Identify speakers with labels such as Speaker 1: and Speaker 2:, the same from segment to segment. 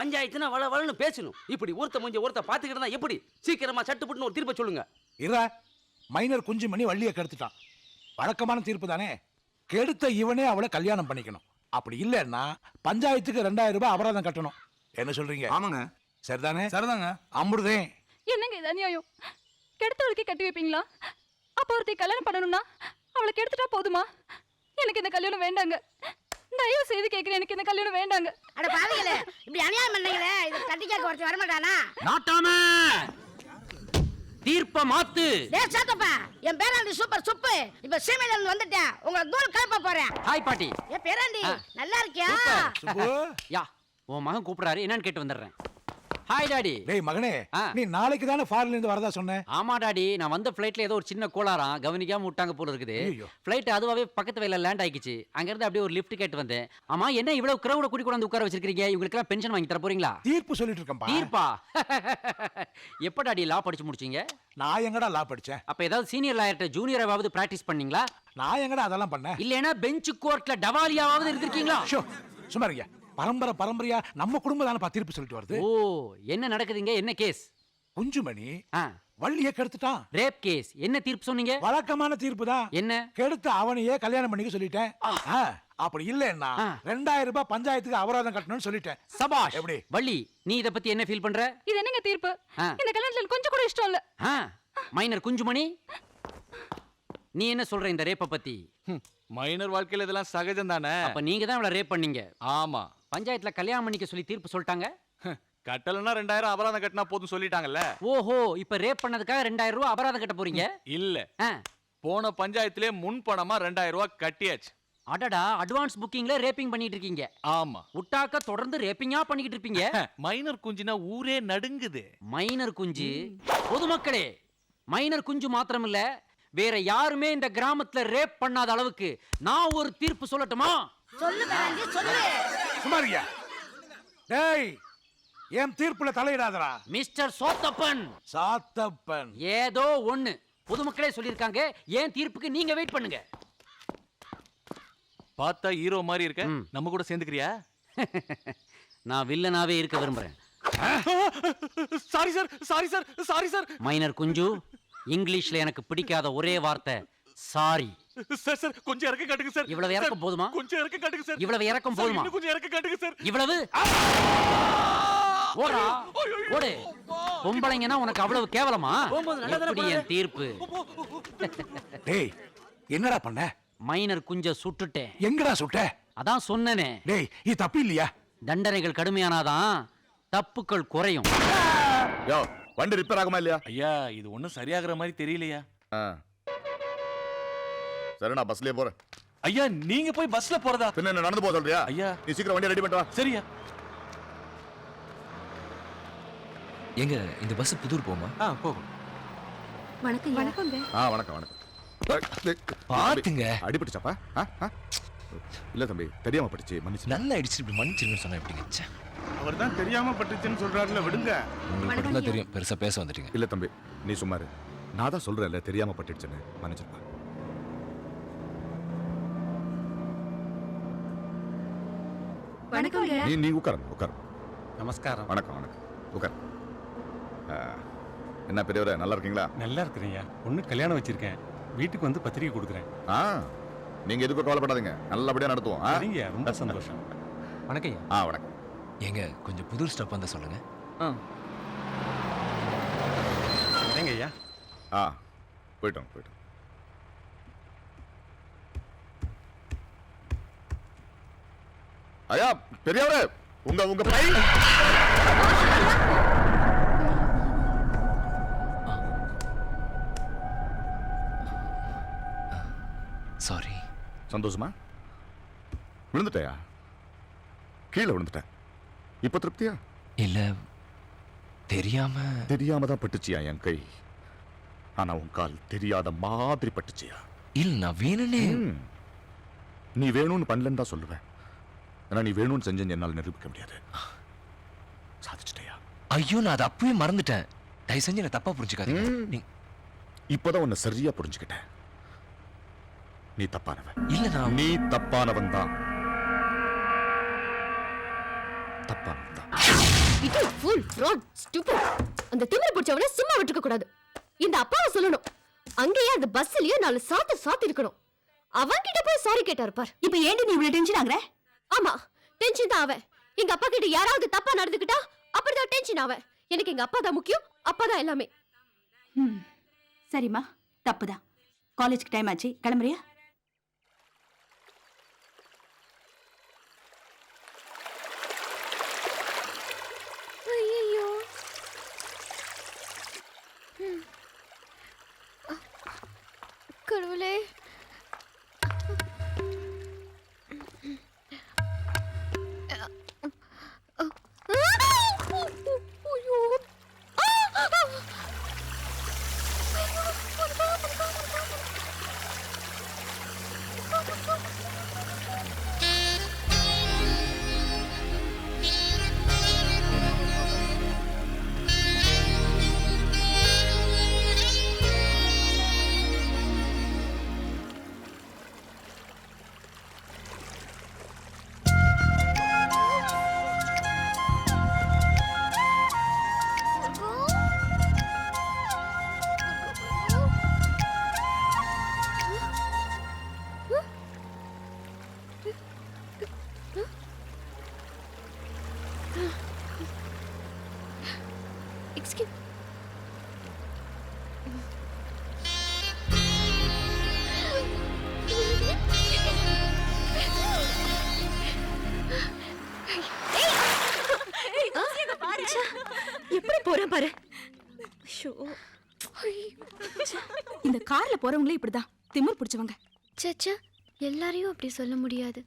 Speaker 1: பஞ்சாயத்துனா வளன்னு பேசணும். இப்படி ஒருத்த பாத்துக்கிட்டு இருந்தா எப்படி? சீக்கிரமா சட்டுப்புட்டுன்னு ஒரு தீர்ப்பை சொல்லுங்க.
Speaker 2: மைனர் குஞ்சுமணி வள்ளியை கெடுத்துட்டான். வழக்கமான தீர்ப்பு தானே. கெடுத்த இவனே அவளை கல்யாணம் பண்ணிக்கணும். அப்படி இல்லைன்னா பஞ்சாயத்துக்கு 2000 ரூபாய் அபராதம் கட்டணும். என்ன சொல்றீங்க?
Speaker 3: ஆமாங்க.
Speaker 2: சரிதானே?
Speaker 3: சரிதாங்க.
Speaker 2: அமிர்தே,
Speaker 4: என்னங்க இது அநியாயம்? கெடுத்தவளுக்கு கட்டி வைப்பீங்களா? அப்ப ஒருத்தி கல்யாணம் பண்ணணும்னா அவளை கெடுத்துட்டா போதுமா? எனக்கு இந்த கல்யாணம் வேண்டாங்க. தயவு செய்து கேட்கிறேன், எனக்கு இந்த கல்யாணம் வேண்டாங்க.
Speaker 5: அட பாவிகளே, இப்படி அநியாயம் பண்ணீங்களே, இது கட்டிக்காக்க ஒருத்தி வரமாட்டானா?
Speaker 1: நாட்டாம தீர்ப்ப மாத்து.
Speaker 5: டேய் சாத்தப்பா, என் பேராண்டி சூப்பர் சுப்பு. இப்ப சீமையில இருந்து வந்துட்டேன். உங்களை தூள் கிளப்ப போறேன்.
Speaker 1: ஹாய் பாட்டி.
Speaker 5: ஏ பேராண்டி, நல்லா இருக்கியா?
Speaker 2: சுப்பு.
Speaker 1: யா, உன் மகன் கூப்பிடுறாரு, என்னன்னு கேட்டு வந்துடுறேன். Hi daddy.
Speaker 2: டேய் மகனே, நீ நாளைக்கு தானே ஃபாரின்ல இருந்து வரதா சொன்ன?
Speaker 1: ஆமா டாடி, நான் வந்த ஃப்ளைட்ல ஏதோ ஒரு சின்ன கோளாறாம், கவனிக்காம விட்டாங்க போல இருக்குது. ஃப்ளைட் அதுவாவே பக்கத்து வயல்ல லேண்ட் ஆயிடுச்சு. அங்க இருந்து அப்படியே ஒரு லிஃப்ட் கேட்டு வந்தேன். ஆமா, என்ன இவ்வளவு கிரௌட கூட்டி கொண்டு வந்து உட்கார வச்சிருக்கீங்க? இவங்களுக்கு எல்லாம் பென்ஷன் வாங்கி தர போறீங்களா?
Speaker 2: தீர்ப்பு சொல்லிட்டு இருக்கேன்பா.
Speaker 1: தீர்ப்பா? எப்ப டாடி லா படிச்சு முடிச்சீங்க?
Speaker 2: நான் எங்கடா லா படிச்சேன்?
Speaker 1: அப்ப ஏதாவது சீனியர் லாயர்ட்ட ஜூனியராவது பிராக்டிஸ் பண்ணீங்களா?
Speaker 2: நான் எங்கடா அதெல்லாம் பண்ணேன்?
Speaker 1: இல்லனா பெஞ்ச் கோர்ட்ல டவாலியாவது இருந்திருக்கீங்களா?
Speaker 2: சும்மா இருங்க. பரம்பரையா நம்ம குடும்பம் தானே தீர்ப்பு சொல்லிட்டு வருது.
Speaker 1: ஓ, என்ன நடக்குதுங்க? என்ன கேஸ்?
Speaker 2: குஞ்சுமணி வள்ளியை கெடுத்துட்டான்.
Speaker 1: Rape case. என்ன தீர்ப்பு சொன்னீங்க?
Speaker 2: வழக்கமான தீர்ப்பு தான்.
Speaker 1: என்ன?
Speaker 2: கெடுத்து அவனையே கல்யாணம் பண்ணிக்க சொல்லிட்டேன். அப்படி இல்லன்னா 2000 ரூபாய் பஞ்சாயத்துக்கு அபராதம் கட்டணும்னு சொல்லிட்டேன்.
Speaker 1: சபாஷ்.
Speaker 2: எப்படி
Speaker 1: வள்ளி, நீ இத பத்தி என்ன ஃபீல் பண்ற?
Speaker 4: இது என்னங்க தீர்ப்பு? இந்த கல்யாணத்துல எனக்கு கொஞ்சம் கூட இஷ்டம் இல்ல.
Speaker 1: மைனர் குஞ்சுமணி, நீ என்ன சொல்ற இந்த ரேப்ப பத்தி?
Speaker 3: மைனர் வாழ்க்கையில இதெல்லாம் சகஜம் தானே.
Speaker 1: அப்ப நீங்க தான் அவளை ரேப் பண்ணீங்க.
Speaker 3: ஆமா.
Speaker 1: பஞ்சாயத்துல கல்யாணம் பண்ணிக்க சொல்லி தீர்ப்பு சொல்லிட்டாங்க.
Speaker 3: கட்டலன்னா 2000 அபராதம் கட்டினா போதும் சொல்லிட்டாங்கல்ல.
Speaker 1: ஓஹோ, இப்ப ரேப் பண்ணதுக்காக 2000 ரூபாய் அபராதம் கட்ட போறீங்க?
Speaker 3: இல்ல, போன பஞ்சாயத்திலே முன் பணமா 2000 ரூபாய் கட்டியாச்சு.
Speaker 1: அடடா, அட்வான்ஸ் புக்கிங்ல ரேப்பிங் பண்ணிட்டு இருக்கீங்க.
Speaker 3: ஆமா.
Speaker 1: உட்டாக்க தொடர்ந்து ரேப்பிங்கா பண்ணிக்கிட்டு இருப்பீங்க.
Speaker 3: மைனர் குஞ்சுனா ஊரே நடுங்குது.
Speaker 1: மைனர் குஞ்சு? பொதுமக்களே, மைனர் குஞ்சு மாத்திரம் இல்ல, வேற யாருமே இந்த கிராமத்துல ரேப் பண்ணாத அளவுக்கு நான் ஒரு தீர்ப்பு சொல்லட்டுமா?
Speaker 5: சொல்லு பேராண்டி, சொல்லு.
Speaker 2: சும்மா இருங்க. டேய், என் தீர்ப்புல தலையிடாதடா.
Speaker 1: மிஸ்டர் சோத்தப்பன்.
Speaker 2: சாத்தப்பன்.
Speaker 1: ஏதோ ஒண்ணு பொதுமக்களே சொல்லிருக்காங்க. ஏன் தீர்ப்புக்கு நீங்க வெயிட் பண்ணுங்க.
Speaker 3: பார்த்தா ஹீரோ மாதிரி இருக்க, நம்ம கூட சேர்ந்துக்கிறியா?
Speaker 1: நான் வில்லனாவே இருக்க விரும்புறேன்.
Speaker 3: Sorry sir, sorry sir, sorry sir.
Speaker 1: Minor குஞ்சு, இங்கிலீஷ்ல எனக்கு பிடிக்காத ஒரே வார்த்தை சாரி.
Speaker 3: சார் சார், கொஞ்சம் இறக்க காட்டுங்க சார்.
Speaker 1: இவ்வளவு இறக்கம் போதுமா?
Speaker 3: கொஞ்சம் இறக்க காட்டுங்க சார்.
Speaker 1: இவ்வளவு இறக்கம் போதுமா?
Speaker 3: கொஞ்சம் இறக்க காட்டுங்க சார்.
Speaker 1: இவ்வளவு? ஓடா, ஓடு. பொம்பளைங்கன்னா உனக்கு அவ்வளவு கேவலமா? எப்படி என் தீர்ப்பு?
Speaker 2: டேய், என்னடா பண்ண?
Speaker 1: மைனர் குஞ்ச சுட்டுட்டேன்.
Speaker 2: எங்கடா சுட்ட?
Speaker 1: அதான் சொன்னனே.
Speaker 2: டேய், இது தப்பு இல்லையா?
Speaker 1: தண்டனைகள் கடுமையானாதான் தப்புக்கள் குறையும்.
Speaker 6: யோ, வண்டி ரிப்பேர் ஆகுமா இல்லையா?
Speaker 3: ஐயா, இது ஒண்ணும் சரியாகிற மாதிரி தெரியலையா.
Speaker 6: சரி, நான் பஸ்லயே போறேன்.
Speaker 3: ஐயா, நீங்க போய் பஸ்ல போறதா?
Speaker 6: பின்ன என்ன நடந்து போக சொல்றியா?
Speaker 3: ஐயா,
Speaker 6: நீ சீக்கிரம் வண்டி ரெடி பண்ணிட்டு வா.
Speaker 3: சரியா.
Speaker 7: எங்க இந்த பஸ் புதூர் போமா?
Speaker 3: போகும்.
Speaker 4: வணக்கம். வணக்கங்க.
Speaker 6: வணக்கம் வணக்கம்.
Speaker 7: பாத்துங்க.
Speaker 6: அடிபட்டுச்சாப்பா? இல்ல தம்பி, தெரியாம பட்டுச்சு, மன்னிச்சு.
Speaker 7: நல்லா அடிச்சு இப்படி மன்னிச்சிருன்னு சொன்னா எப்படிங்க?
Speaker 8: அவர் தான் தெரியாம பட்டுச்சுன்னு சொல்றாருல, விடுங்க.
Speaker 7: உங்களுக்கு மட்டும் தான் தெரியும், பெருசா பேச வந்துட்டீங்க.
Speaker 6: இல்ல தம்பி, நீ சும்மா இரு. நான் தான் சொல்றேன்ல, தெரியாம பட்டுச்சுன்னு, மன்னிச்சிருப்பா.
Speaker 4: வணக்கங்க.
Speaker 6: நீ உட்காரு.
Speaker 3: நமஸ்காரம்.
Speaker 6: வணக்கம் வணக்கம். உட்காரு. என்ன பெரியவரே, நல்லா இருக்கீங்களா?
Speaker 8: நல்லா இருக்கிறீங்க. பொண்ணு கல்யாணம் வச்சிருக்கேன். வீட்டுக்கு வந்து பத்திரிக்கை கொடுக்குறேன்.
Speaker 6: நீங்க எதுக்கும் கவலைப்படாதீங்க, நல்லபடியா நடத்துவோம்.
Speaker 8: சரிங்க, ரொம்ப சந்தோஷம்.
Speaker 3: வணக்கம்.
Speaker 6: வணக்கம்.
Speaker 7: எங்க கொஞ்சம் புதூர் ஸ்டாப் வந்தா சொல்லுங்க.
Speaker 8: சரிங்க ஐயா.
Speaker 6: போயிட்டோம். ஐயா பெரியவரே, உங்க பை.
Speaker 7: சாரி.
Speaker 6: சந்தோஷமா? விழுந்துட்டயா? கீழே விழுந்துட்டேன். இப்ப திருப்தியா?
Speaker 7: இல்ல, தெரியாம
Speaker 6: தான் பட்டுச்சியா என் கை. ஆனா உன் கால் தெரியாத மாதிரி பட்டுச்சியா?
Speaker 7: இல்ல, நான் வேணும்னே.
Speaker 6: நீ வேணும்னு பண்ணலன்னு தான் சொல்லுவேன். ஆனா நீ வேணும்னு செஞ்சேன்னு என்னால் நிரூபிக்க முடியாது. சாதிச்சிட்டியா?
Speaker 7: ஐயோ, நான் அதை அப்பவே மறந்துட்டேன். தயவு செஞ்சு என்ன தப்பா புரிஞ்சுக்காதீங்க.
Speaker 6: இப்பதான் உன்னை சரியா புரிஞ்சுக்கிட்டேன். நீ தப்பானவன்.
Speaker 7: இல்ல,
Speaker 6: நீ தப்பானவன் தான். தப்பானவன் தான்.
Speaker 9: இது ஃபுல் ஃப்ராட் ஸ்டூபிட். அந்த திமிரு பிடிச்சவனை சும்மா விட்டுக்க கூடாது. இந்த அப்பாவை சொல்லணும். அங்கேயே அந்த பஸ்லயே 4 சாத்து இருக்கணும். அவன்கிட்ட போய் சாரி கேட்டாரு பார்.
Speaker 4: இப்ப ஏண்டி நீ இவ்வளவு டென்ஷன் ஆகுற?
Speaker 9: ஆமா, டென்ஷன் தான் அவன். எங்க அப்பா கிட்ட யாராவது தப்பா நடந்துக்கிட்டா அப்படிதான் டென்ஷன் அவன். எனக்கு எங்க அப்பா தான் முக்கியம். அப்பா தான் எல்லாமே.
Speaker 4: சரிம்மா, தப்புதான். காலேஜ்க்கு டைம் ஆச்சு, கிளம்புறியா?
Speaker 9: ஐயோ, கடவுளே. Excuse. எப்படி போறேன் பாரு.
Speaker 4: இந்த கார்ல போறவங்களே இப்படிதான் திமிர் பிடிச்சவங்க.
Speaker 9: சச்சா, எல்லாரையும் அப்படி சொல்ல முடியாது.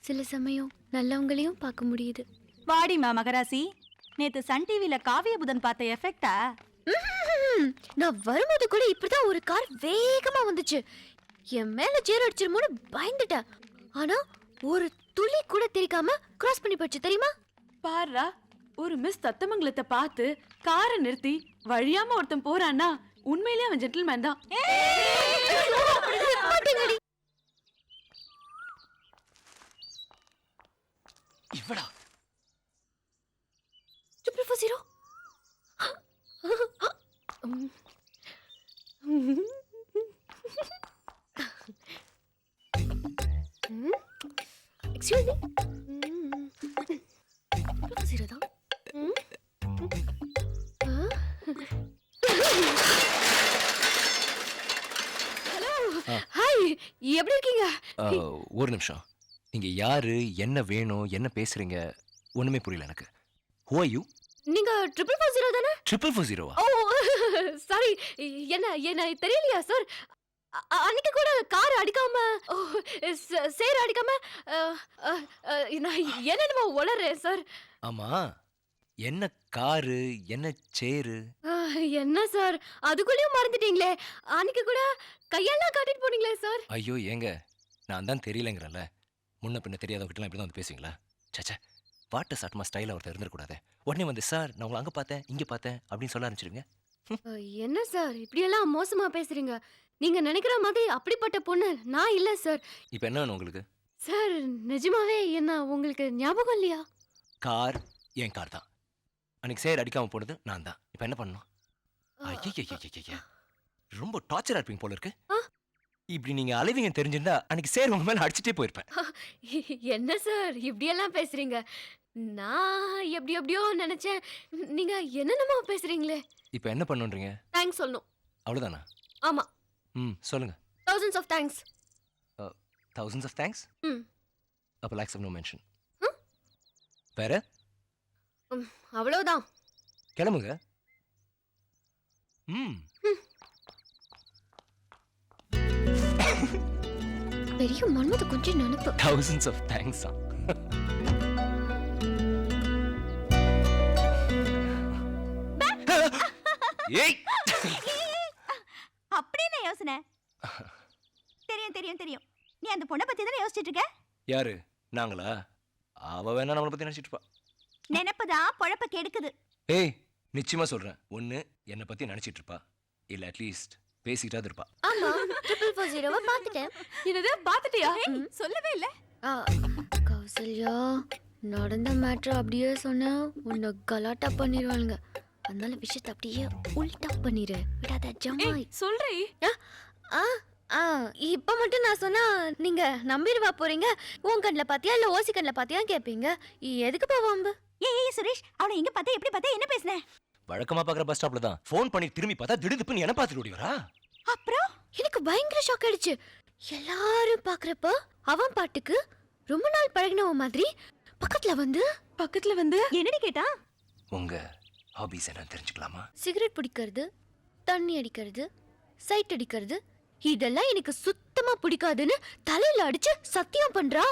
Speaker 9: சில சமயம் நல்லவங்களையும் பார்க்க முடியுது.
Speaker 4: வாடிமா மகராசி, நேத்து சன் டிவில காவிய புதன் பார்த்த எஃபெக்டா?
Speaker 9: நான் வரும்போது கூட இப்படிதான் ஒரு கார் வேகமா வந்துச்சு. என் மேல சேர் அடிச்சிருமோன்னு பயந்துட்டேன். ஆனா ஒரு துளி கூட தெரியாம கிராஸ் பண்ணி போச்சு தெரியுமா?
Speaker 10: பாருடா, ஒரு மிஸ் தத்தமங்கலத்தை பார்த்து காரை நிறுத்தி வழியாம ஒருத்தன் போறான்னா உண்மையிலேயே அவன் ஜென்டில்மேன் தான்.
Speaker 7: இவடா
Speaker 9: 440. Excuse me. 440 தான். ஹலோ, ஹாய், எப்படி இருக்கீங்க?
Speaker 7: ஒரு நிமிஷம். நீங்க யாரு, என்ன வேணும், என்ன பேசுறீங்க, ஒண்ணுமே புரியல எனக்கு. Who are you?
Speaker 9: நீங்க 440 தானே?
Speaker 7: 440
Speaker 9: ஓ, சாரி, என்ன தெரியலையா சார்? அன்னைக்கு கூட கார் அடிக்காம, சேர் அடிக்காம, நான் என்னென்னமோ உளறேன் சார்.
Speaker 7: ஆமா, என்ன காரு, என்ன சேரு?
Speaker 9: என்ன சார், அதுக்குள்ளேயும் மறந்துட்டீங்களே? அன்னைக்கு கூட கையெல்லாம் காட்டிட்டு போனீங்களே சார்.
Speaker 7: ஐயோ ஏங்க, நான் தான் தெரியலங்கிறல்ல. முன்ன பின்ன தெரியாதவங்கிட்ட இப்படி தான் வந்து பேசுவீங்களா? சச்சா, வாட்ட சாட்டமா ஸ்டைல ஒருத்தர் இருந்துடக்கூடாது. உடனே வந்து சார் நான் உங்களை அங்க பார்த்தேன் இங்க பார்த்தேன் அப்படின்னு சொல்ல ஆரம்பிச்சிருங்க.
Speaker 9: என்ன சார் இப்படியெல்லாம் மோசமா பேசுறீங்க? நீங்க நினைக்கிற மாதிரி அப்படிப்பட்ட பொண்ணு நான் இல்ல சார்.
Speaker 7: இப்போ என்ன வேணும் உங்களுக்கு?
Speaker 9: சார் நிஜமாவே என்ன உங்களுக்கு ஞாபகம் இல்லையா?
Speaker 7: கார் என் கார் தான். அன்னைக்கு சேர் அடிக்காம போனது நான் தான். இப்போ என்ன பண்ணணும்? ஐயா, ரொம்ப டார்ச்சரா இருப்பீங்க போல இருக்கு. இப்படி நீங்க அலைவீங்க தெரிஞ்சிருந்தா அன்னைக்கு சேர் உங்க மேல அடிச்சுட்டே போயிருப்பேன்.
Speaker 9: என்ன சார் இப்படியெல்லாம் பேசுறீங்க? நான் எப்படியோ நினைச்சேன். நீங்க என்னென்னமோ பேசுறீங்களே.
Speaker 7: இப்போ என்ன பண்ணுன்றீங்க?
Speaker 9: தேங்க்ஸ் சொல்லணும்.
Speaker 7: அவ்வளவுதானா?
Speaker 9: ஆமா.
Speaker 7: சொல்லுங்க.
Speaker 9: thousands of thanks.
Speaker 7: thousands of thanks? அப்போ lakhs of no mention. வேற?
Speaker 9: அவ்வளவுதான்.
Speaker 7: கிளம்புங்க.
Speaker 9: பெரிய மன்மத கொஞ்சம் நினைப்பு.
Speaker 7: thousands of thanks. ஏய்,
Speaker 4: அப்படின்னு யோசனை. தெரியும். நீ அந்த பொண்ணை பத்தி தானே யோசிச்சுட்டு இருக்க?
Speaker 7: யாரு? நாங்களா? அவ வேணா நம்மளை பத்தி நினைச்சிட்டு இருப்பா.
Speaker 4: நினைப்புதான் பொழப்ப கெடுக்குது.
Speaker 7: ஏய், நிச்சயமா சொல்றேன். ஒண்ணு என்னை பத்தி நினைச்சிட்டு இருப்பா, இல்ல அட்லீஸ்ட் பேசிட்டாது இருப்பா.
Speaker 9: ஆமா, 440 பாத்துட்டேன்.
Speaker 10: என்னது பாத்துட்டியா?
Speaker 4: சொல்லவே இல்ல.
Speaker 9: கௌசல்யா, நடந்த மேட்ரு அப்படியே சொன்னா உன்னை கலாட்டா பண்ணிடுவாளுங்க. அதனால விஷயத்தை அப்படியே உல்டா பண்ணிடு. விடாத ஜமாய்.
Speaker 10: ஏய் சொல்றி.
Speaker 9: ஆ ஆ இப்போ மட்டும் நான் சொன்னா நீங்க நம்பிடுவா போறீங்க. உன் கண்ணில் பாத்தியா இல்ல ஓசி கண்ணில் பாத்தியா கேட்பீங்க. எதுக்கு பாவாம்பு?
Speaker 5: ஏய் சுரேஷ், அவளை எங்க பார்த்தா எப்படி பார்த்தா என்ன பேசுன?
Speaker 7: வழக்கமா பாக்குற பஸ் ஸ்டாப்ல தான் ஃபோன் பண்ணி திரும்பி பார்த்தா திடுதுப்புன்னு என்ன பார்த்துட்டு ஓடி வரா.
Speaker 5: அப்புறம்
Speaker 9: எனக்கு பயங்கர ஷாக் ஆயிடுச்சு. எல்லாரும் பாக்குறப்ப அவன் பாட்டுக்கு ரொம்ப நாள் பழகினவ மாதிரி பக்கத்துல வந்து
Speaker 5: என்னடி கேட்டா?
Speaker 7: உங்க ஹாபிஸ் என்ன தெரிஞ்சுக்கலாமா?
Speaker 9: சிகரெட் பிடிக்கிறது, தண்ணி அடிக்கிறது, சைட் அடிக்கிறது, இதெல்லாம் எனக்கு சுத்தமா பிடிக்காதுன்னு தலையில அடிச்சு சத்தியம் பண்றா.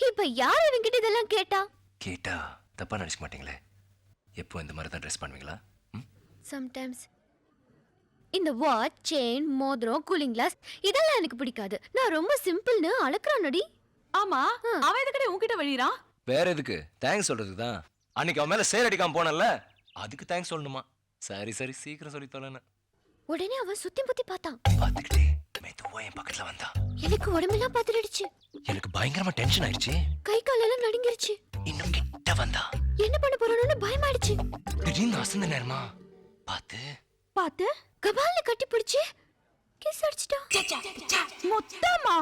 Speaker 9: இப்ப யார் இவங்கிட்ட இதெல்லாம் கேட்டா?
Speaker 7: கேட்டா தப்பா நினைச்சுக்க மாட்டீங்களே? எப்போ இந்த மாதிரி தான் ட்ரெஸ் பண்ணுவீங்களா?
Speaker 9: சம்டைம்ஸ் இந்த வாட்ச், செயின், மோதிரம், கூலிங் கிளாஸ் இதெல்லாம் எனக்கு பிடிக்காது. நான் ரொம்ப சிம்பிள்னு அழக்கிறானடி.
Speaker 10: ஆமா அவன் எதுக்கடி உன்கிட்ட வெளியறான்?
Speaker 7: வேற எதுக்கு? தேங்க்ஸ் சொல்றதுக்கு தான். அன்னைக்கு அவன் மேல சேர் அடிக்காம போனல, அதுக்கு தேங்க்ஸ் சொல்லணுமா? சரி சரி சீக்கிரம் சொல்லி தொலைன.
Speaker 9: உடனே அவன் சுத்தி புத்தி பார்த்தான்.
Speaker 7: பாத்துக்கிட்டே மெதுவா என் பக்கத்துல வந்தா.
Speaker 9: எனக்கு உடம்பெல்லாம் பதறிடுச்சு.
Speaker 7: எனக்கு பயங்கரமா டென்ஷன் ஆயிடுச்சு.
Speaker 9: கை காலெல்லாம் நடுங்கிருச்சு.
Speaker 7: இன்னும் கிட்ட வந்தா.
Speaker 9: என்ன பண்ண போறானோன்னு பயமாயிடுச்சு.
Speaker 7: திடீர்னு அசந்த நேரமா பார்த்து
Speaker 9: கபால்ல கட்டி பிடிச்சு கிஸ் அடிச்சிட்டான்.
Speaker 5: மொத்தமா?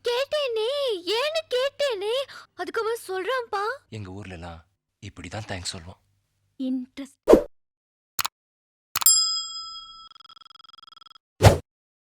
Speaker 9: கேட்டேனே, ஏன்னு கேட்டேனே. அதுக்கு அவன் சொல்றான்ப்பா.
Speaker 7: எங்க ஊர்ல எல்லாம் இப்படிதான் தேங்க்ஸ் சொல்வோம்.
Speaker 5: இன்ட்ரெஸ்ட்.